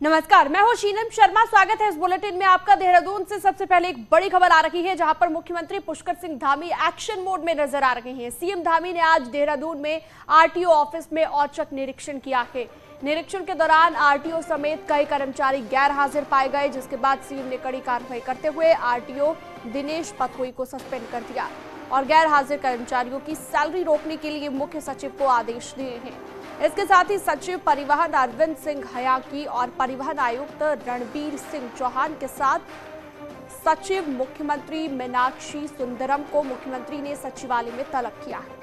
नमस्कार, मैं हूं शीनम शर्मा। स्वागत है इस बुलेटिन में आपका। देहरादून से सबसे पहले एक बड़ी खबर आ रही है, जहां पर मुख्यमंत्री पुष्कर सिंह धामी एक्शन मोड में नजर आ रहे हैं। सीएम धामी ने आज देहरादून में आरटीओ ऑफिस में औचक निरीक्षण किया है। निरीक्षण के दौरान आरटीओ समेत कई कर्मचारी गैर हाजिर पाए गए, जिसके बाद सीएम ने कड़ी कार्रवाई करते हुए आरटीओ दिनेश पथोई को सस्पेंड कर दिया और गैर हाजिर कर्मचारियों की सैलरी रोकने के लिए मुख्य सचिव को आदेश दिए हैं। इसके साथ ही सचिव परिवहन अरविंद सिंह हयाकी और परिवहन आयुक्त रणबीर सिंह चौहान के साथ सचिव मुख्यमंत्री मीनाक्षी सुंदरम को मुख्यमंत्री ने सचिवालय में तलब किया है।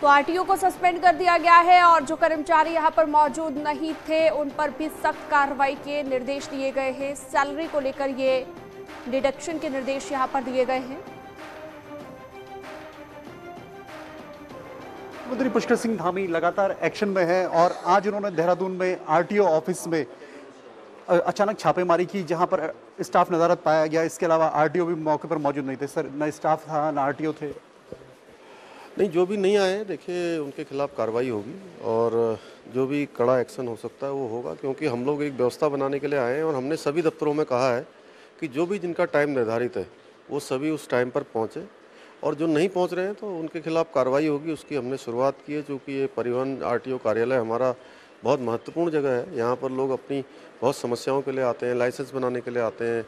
तो आरटीओ को सस्पेंड कर दिया गया है और जो कर्मचारी यहां पर मौजूद नहीं थे उन पर भी सख्त कार्रवाई के निर्देश दिए गए हैं। सैलरी को लेकर ये डिडक्शन के निर्देश यहां पर दिए गए हैं। मुख्यमंत्री पुष्कर सिंह धामी लगातार एक्शन में है और आज उन्होंने देहरादून में आरटीओ ऑफिस में अचानक छापेमारी की, जहां पर स्टाफ नजारत पाया गया। इसके अलावा आरटीओ भी मौके पर मौजूद नहीं थे। सर, न स्टाफ था न आरटीओ थे। नहीं, जो भी नहीं आए देखिए उनके खिलाफ कार्रवाई होगी और जो भी कड़ा एक्शन हो सकता है वो होगा, क्योंकि हम लोग एक व्यवस्था बनाने के लिए आए हैं और हमने सभी दफ्तरों में कहा है कि जो भी जिनका टाइम निर्धारित है वो सभी उस टाइम पर पहुँचे और जो नहीं पहुँच रहे हैं तो उनके खिलाफ कार्रवाई होगी। उसकी हमने शुरुआत की है, चूँकि ये परिवहन आरटीओ कार्यालय हमारा बहुत महत्वपूर्ण जगह है। यहाँ पर लोग अपनी बहुत समस्याओं के लिए आते हैं, लाइसेंस बनाने के लिए आते हैं।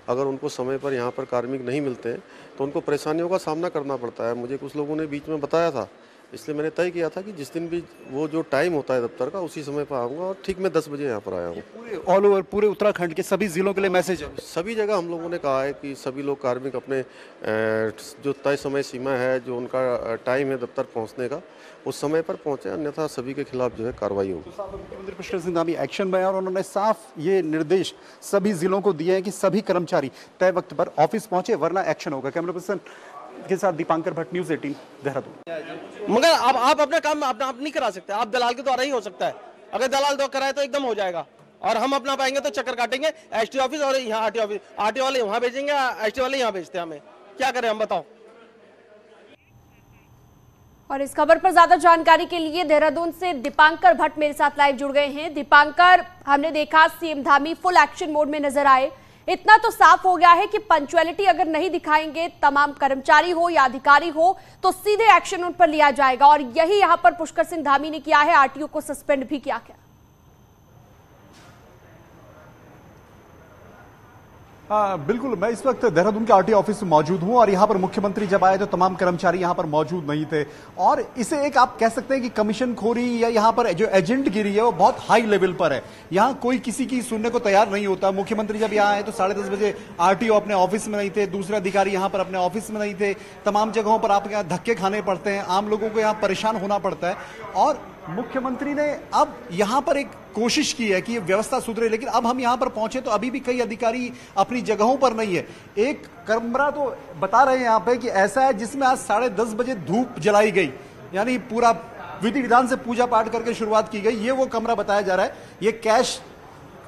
अगर उनको समय पर यहाँ पर कार्मिक नहीं मिलते हैं तो उनको परेशानियों का सामना करना पड़ता है। मुझे कुछ लोगों ने बीच में बताया था, इसलिए मैंने तय किया था कि जिस दिन भी वो जो टाइम होता है दफ्तर का उसी समय पर आऊँगा और ठीक मैं 10 बजे यहाँ पर आया हूँ। पूरे ऑल ओवर पूरे उत्तराखंड के सभी जिलों के लिए मैसेज है। सभी जगह हम लोगों ने कहा है कि सभी लोग कार्मिक अपने जो तय समय सीमा है, जो उनका टाइम है दफ्तर पहुँचने का, उस समय पर पहुँचे, अन्यथा सभी के खिलाफ जो है कार्रवाई होगी। मुख्यमंत्री पुष्कर सिंह धामी एक्शन में है और उन्होंने साफ ये निर्देश सभी जिलों को दिए हैं कि सभी कर्मचारी तय वक्त पर ऑफिस पहुंचे, वरना एक्शन होगा। कैमरा पर्सन के साथ दीपांकर भट्ट, न्यूज़ 18 देहरादून। मगर आप अपना काम आप नहीं करा सकते, आप दलाल के द्वारा ही हो सकता है। अगर दलाल तो कराए तो एकदम हो जाएगा और हम अपना पाएंगे तो चक्कर काटेंगे एसटी ऑफिस और यहाँ आरटीओ ऑफिस। आरटीओ वाले वहाँ भेजेंगे, एसटी वाले यहाँ भेजते हैं। हमें क्या करें हम, बताओ। और इस खबर पर ज्यादा जानकारी के लिए देहरादून से दीपांकर भट्ट मेरे साथ लाइव जुड़ गए हैं। दीपांकर, हमने देखा CM Dhami full action mode में नजर आए। इतना तो साफ हो गया है कि पंक्चुअलिटी अगर नहीं दिखाएंगे तमाम कर्मचारी हो या अधिकारी हो तो सीधे एक्शन उन पर लिया जाएगा और यही यहां पर पुष्कर सिंह धामी ने किया है। आरटीओ को सस्पेंड भी किया गया। बिल्कुल, मैं इस वक्त देहरादून के आरटीओ ऑफिस में मौजूद हूं और यहां पर मुख्यमंत्री जब आए तो तमाम कर्मचारी यहां पर मौजूद नहीं थे और इसे एक आप कह सकते हैं कि कमीशन खोरी या यहां पर जो एजेंटगिरी है वो बहुत हाई लेवल पर है। यहां कोई किसी की सुनने को तैयार नहीं होता। मुख्यमंत्री जब यहां आए तो 10:30 बजे आरटीओ अपने ऑफिस में नहीं थे, दूसरे अधिकारी यहां पर अपने ऑफिस में नहीं थे। तमाम जगहों पर आप यहाँ धक्के खाने पड़ते हैं, आम लोगों को यहाँ परेशान होना पड़ता है और मुख्यमंत्री ने अब यहां पर एक कोशिश की है कि ये व्यवस्था सुधरे। लेकिन अब हम यहां पर पहुंचे तो अभी भी कई अधिकारी अपनी जगहों पर नहीं है। एक कमरा तो बता रहे हैं यहां पे कि ऐसा है जिसमें आज 10:30 बजे धूप जलाई गई, यानी पूरा विधि विधान से पूजा पाठ करके शुरुआत की गई। ये वो कमरा बताया जा रहा है। ये कैश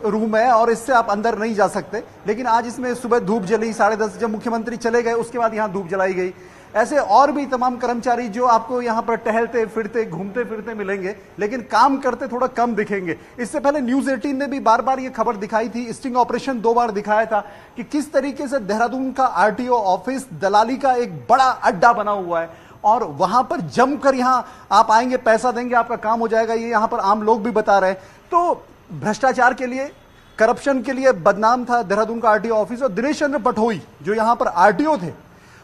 रूम है और इससे आप अंदर नहीं जा सकते। लेकिन आज इसमें सुबह धूप जली, 10:30 जब मुख्यमंत्री चले गए उसके बाद यहां धूप जलाई गई। ऐसे और भी तमाम कर्मचारी जो आपको यहां पर टहलते फिरते घूमते फिरते मिलेंगे, लेकिन काम करते थोड़ा कम दिखेंगे। इससे पहले न्यूज़ 18 ने भी बार बार ये खबर दिखाई थी, स्टिंग ऑपरेशन 2 बार दिखाया था कि किस तरीके से देहरादून का आरटीओ ऑफिस दलाली का एक बड़ा अड्डा बना हुआ है और वहां पर जमकर यहां आप आएंगे, पैसा देंगे, आपका काम हो जाएगा। ये यहां पर आम लोग भी बता रहे हैं। तो भ्रष्टाचार के लिए, करप्शन के लिए बदनाम था देहरादून का आरटीओ ऑफिस और दिनेश चंद्र पठोई जो यहां पर आरटीओ थे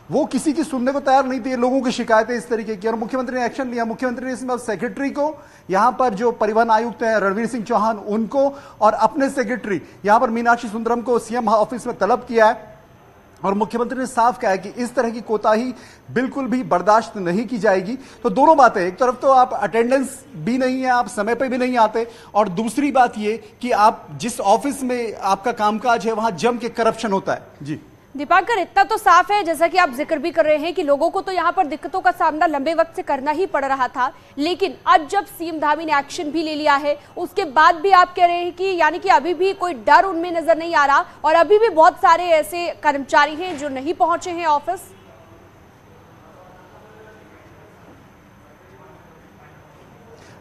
वो किसी की सुनने को तैयार नहीं थे। लोगों की शिकायतें इस तरीके की और मुख्यमंत्री ने एक्शन लिया। मुख्यमंत्री ने इसमें सेक्रेटरी को, यहां पर जो परिवहन आयुक्त हैं रणबीर सिंह चौहान, उनको और अपने सेक्रेटरी यहां पर मीनाक्षी सुंदरम को सीएम ऑफिस में तलब किया है और मुख्यमंत्री ने साफ कहा है कि इस तरह की कोताही बिल्कुल भी बर्दाश्त नहीं की जाएगी। तो दोनों बातें, एक तरफ तो आप अटेंडेंस भी नहीं है, आप समय पे भी नहीं आते, और दूसरी बात ये कि आप जिस ऑफिस में आपका कामकाज है वहां जम के करप्शन होता है। जी दीपांकर, इतना तो साफ है जैसा कि आप जिक्र भी कर रहे हैं कि लोगों को तो यहाँ पर दिक्कतों का सामना लंबे वक्त से करना ही पड़ रहा था, लेकिन आज जब सीएम धामी ने एक्शन भी ले लिया है उसके बाद भी आप कह रहे हैं कि यानी कि अभी भी कोई डर उनमें नजर नहीं आ रहा और अभी भी बहुत सारे ऐसे कर्मचारी हैं जो नहीं पहुंचे हैं ऑफिस।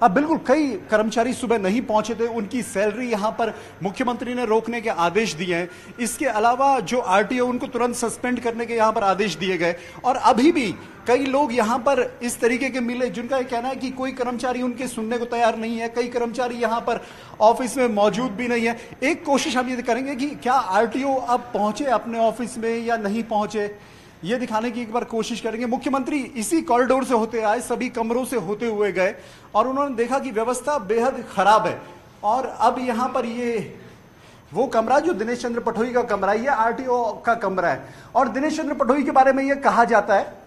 अब बिल्कुल कई कर्मचारी सुबह नहीं पहुंचे थे, उनकी सैलरी यहां पर मुख्यमंत्री ने रोकने के आदेश दिए हैं। इसके अलावा जो आरटीओ उनको तुरंत सस्पेंड करने के यहां पर आदेश दिए गए। और अभी भी कई लोग यहां पर इस तरीके के मिले जिनका कहना है कि कोई कर्मचारी उनके सुनने को तैयार नहीं है, कई कर्मचारी यहां पर ऑफिस में मौजूद भी नहीं है। एक कोशिश हम ये करेंगे कि क्या आरटीओ अब पहुंचे अपने ऑफिस में या नहीं पहुंचे, ये दिखाने की एक बार कोशिश करेंगे। मुख्यमंत्री इसी कॉरिडोर से होते आए, सभी कमरों से होते हुए गए और उन्होंने देखा कि व्यवस्था बेहद खराब है। और अब यहां पर ये वो कमरा जो दिनेश चंद्र पटोई का कमरा, ये आरटीओ का कमरा है। और दिनेश चंद्र पटोई के बारे में यह कहा जाता है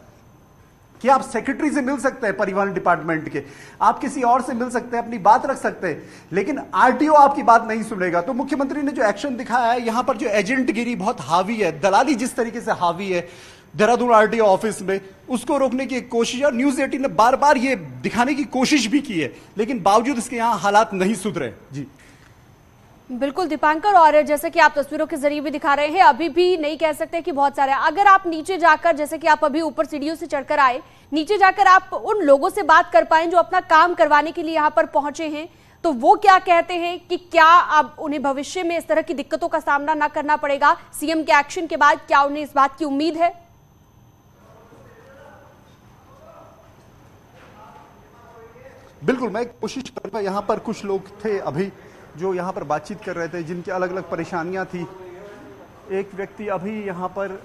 कि आप सेक्रेटरी से मिल सकते हैं परिवहन डिपार्टमेंट के, आप किसी और से मिल सकते हैं, अपनी बात रख सकते हैं, लेकिन आरटीओ आपकी बात नहीं सुनेगा। तो मुख्यमंत्री ने जो एक्शन दिखाया है, यहां पर जो एजेंटगिरी बहुत हावी है, दलाली जिस तरीके से हावी है देहरादून आरटीओ ऑफिस में, उसको रोकने की एक कोशिश। और न्यूज 18 ने बार बार ये दिखाने की कोशिश भी की है, लेकिन बावजूद इसके यहां हालात नहीं सुधरे। जी बिल्कुल दीपांकर, और जैसे कि आप तस्वीरों के जरिए भी दिखा रहे हैं, अभी भी नहीं कह सकते कि बहुत सारे, अगर आप नीचे जाकर, जैसे कि आप अभी ऊपर सीढ़ियों से चढ़कर आए, नीचे जाकर आप उन लोगों से बात कर पाए जो अपना काम करवाने के लिए यहाँ पर पहुंचे हैं, तो वो क्या कहते हैं कि क्या अब उन्हें भविष्य में इस तरह की दिक्कतों का सामना ना करना पड़ेगा सीएम के एक्शन के बाद? क्या उन्हें इस बात की उम्मीद है? बिल्कुल, मैं कोशिश करूंगा। यहां पर कुछ लोग थे अभी जो यहां पर बातचीत कर रहे थे, जिनकी अलग अलग परेशानियां थी। एक व्यक्ति अभी यहां पर,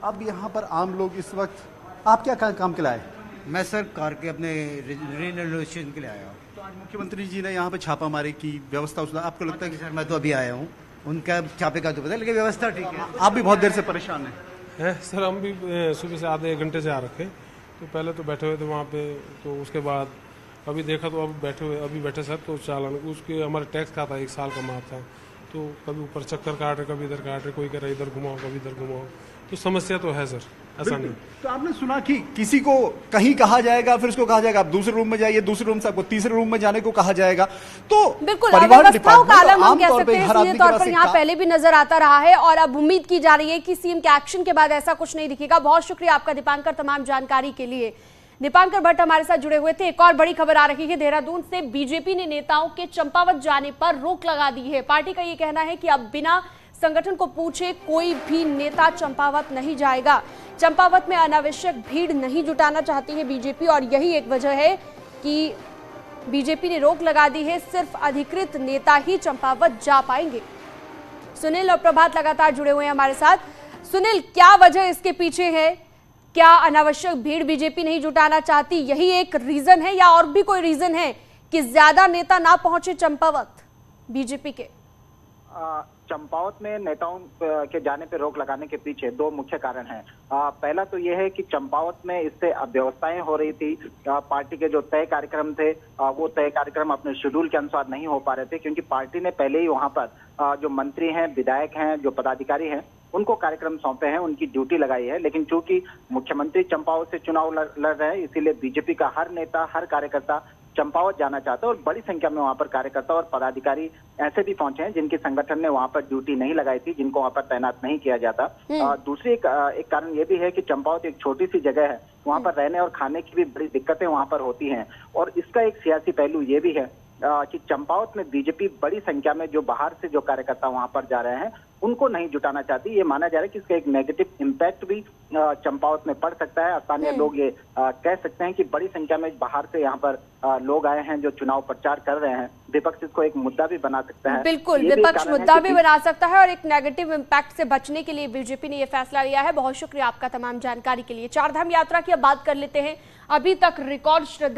अब यहां पर आम लोग इस वक्त, आप क्या काम के लिए आए? मैं सर कार के अपने रिनोवेशन के लिए आया हूँ। तो आज मुख्यमंत्री जी ने यहाँ पे छापामारी की, व्यवस्था उसने, आपको लगता है कि सर मैं तो अभी आया हूँ, उनका छापे का तो पता है, लेकिन व्यवस्था ठीक है। आप भी बहुत देर से परेशान है सर? हम भी सुबह से आधे 1 घंटे से आ रखे, तो पहले तो बैठे हुए थे वहाँ पे, तो उसके बाद अभी देखा तो अभी बैठे सर, तो चालान उसके हमारे टैक्स का था 1 साल का मार था, तो कभी ऊपर चक्कर काट रहे, कभी इधर काट रहे, कोई कह रहा है इधर घुमाओ, कभी इधर घुमाओ, तो समस्या तो है सर, ऐसा नहीं। तो आपने सुना कि किसी को कहीं कहा जाएगा, फिर उसको कहा जाएगा आप दूसरे रूम में जाइए, दूसरे रूम से आपको तीसरे रूम में जाने को कहा जाएगा। तो बिल्कुल व्यवस्थाओं का आलम हम कह सकते हैं, सीधे तौर पर यहाँ पहले भी नजर आता रहा है और अब उम्मीद की जा रही है कि सीएम के एक्शन के बाद ऐसा कुछ नहीं दिखेगा। बहुत शुक्रिया आपका दीपांकर, तमाम जानकारी के लिए। दीपांकर भट्ट हमारे साथ जुड़े हुए थे। एक और बड़ी खबर आ रही है देहरादून से, बीजेपी ने नेताओं के चंपावत जाने पर रोक लगा दी है। पार्टी का ये कहना है कि अब बिना संगठन को पूछे कोई भी नेता चंपावत नहीं जाएगा। चंपावत में अनावश्यक भीड़ नहीं जुटाना चाहती है बीजेपी, और यही एक वजह है कि बीजेपी ने रोक लगा दी है। सिर्फ अधिकृत नेता ही चंपावत जा पाएंगे। सुनील और प्रभात लगातार जुड़े हुए हैं हमारे साथ। सुनील, क्या वजह इसके पीछे है? क्या अनावश्यक भीड़ बीजेपी नहीं जुटाना चाहती, यही एक रीजन है, या और भी कोई रीजन है कि ज्यादा नेता ना पहुंचे चंपावत बीजेपी के? चंपावत में नेताओं के जाने पर रोक लगाने के पीछे 2 मुख्य कारण हैं। पहला तो यह है कि चंपावत में इससे अव्यवस्थाएं हो रही थी। पार्टी के जो तय कार्यक्रम थे वो तय कार्यक्रम अपने शेड्यूल के अनुसार नहीं हो पा रहे थे, क्योंकि पार्टी ने पहले ही वहां पर जो मंत्री हैं, विधायक हैं, जो पदाधिकारी हैं, उनको कार्यक्रम सौंपे हैं, उनकी ड्यूटी लगाई है। लेकिन चूंकि मुख्यमंत्री चंपावत से चुनाव लड़ रहे हैं, इसीलिए बीजेपी का हर नेता, हर कार्यकर्ता चंपावत जाना चाहता है और बड़ी संख्या में वहां पर कार्यकर्ता और पदाधिकारी ऐसे भी पहुंचे हैं जिनके संगठन ने वहां पर ड्यूटी नहीं लगाई थी, जिनको वहां पर तैनात नहीं किया जाता। दूसरी एक कारण ये भी है कि चंपावत एक छोटी सी जगह है, वहां पर रहने और खाने की भी बड़ी दिक्कतें वहां पर होती हैं। और इसका एक सियासी पहलू ये भी है कि चंपावत में बीजेपी बड़ी संख्या में जो बाहर से जो कार्यकर्ता वहां पर जा रहे हैं उनको नहीं जुटाना चाहती। ये माना जा रहा है कि इसका एक नेगेटिव इम्पैक्ट भी चंपावत में पड़ सकता है। स्थानीय लोग ये कह सकते हैं कि बड़ी संख्या में बाहर से यहाँ पर लोग आए हैं जो चुनाव प्रचार कर रहे हैं। विपक्ष इसको एक मुद्दा भी बना सकता है। बिल्कुल, विपक्ष मुद्दा भी बना सकता है और एक नेगेटिव इम्पैक्ट से बचने के लिए बीजेपी ने यह फैसला लिया है। बहुत शुक्रिया आपका तमाम जानकारी के लिए। 4 धाम यात्रा की अब बात कर लेते हैं। अभी तक रिकॉर्ड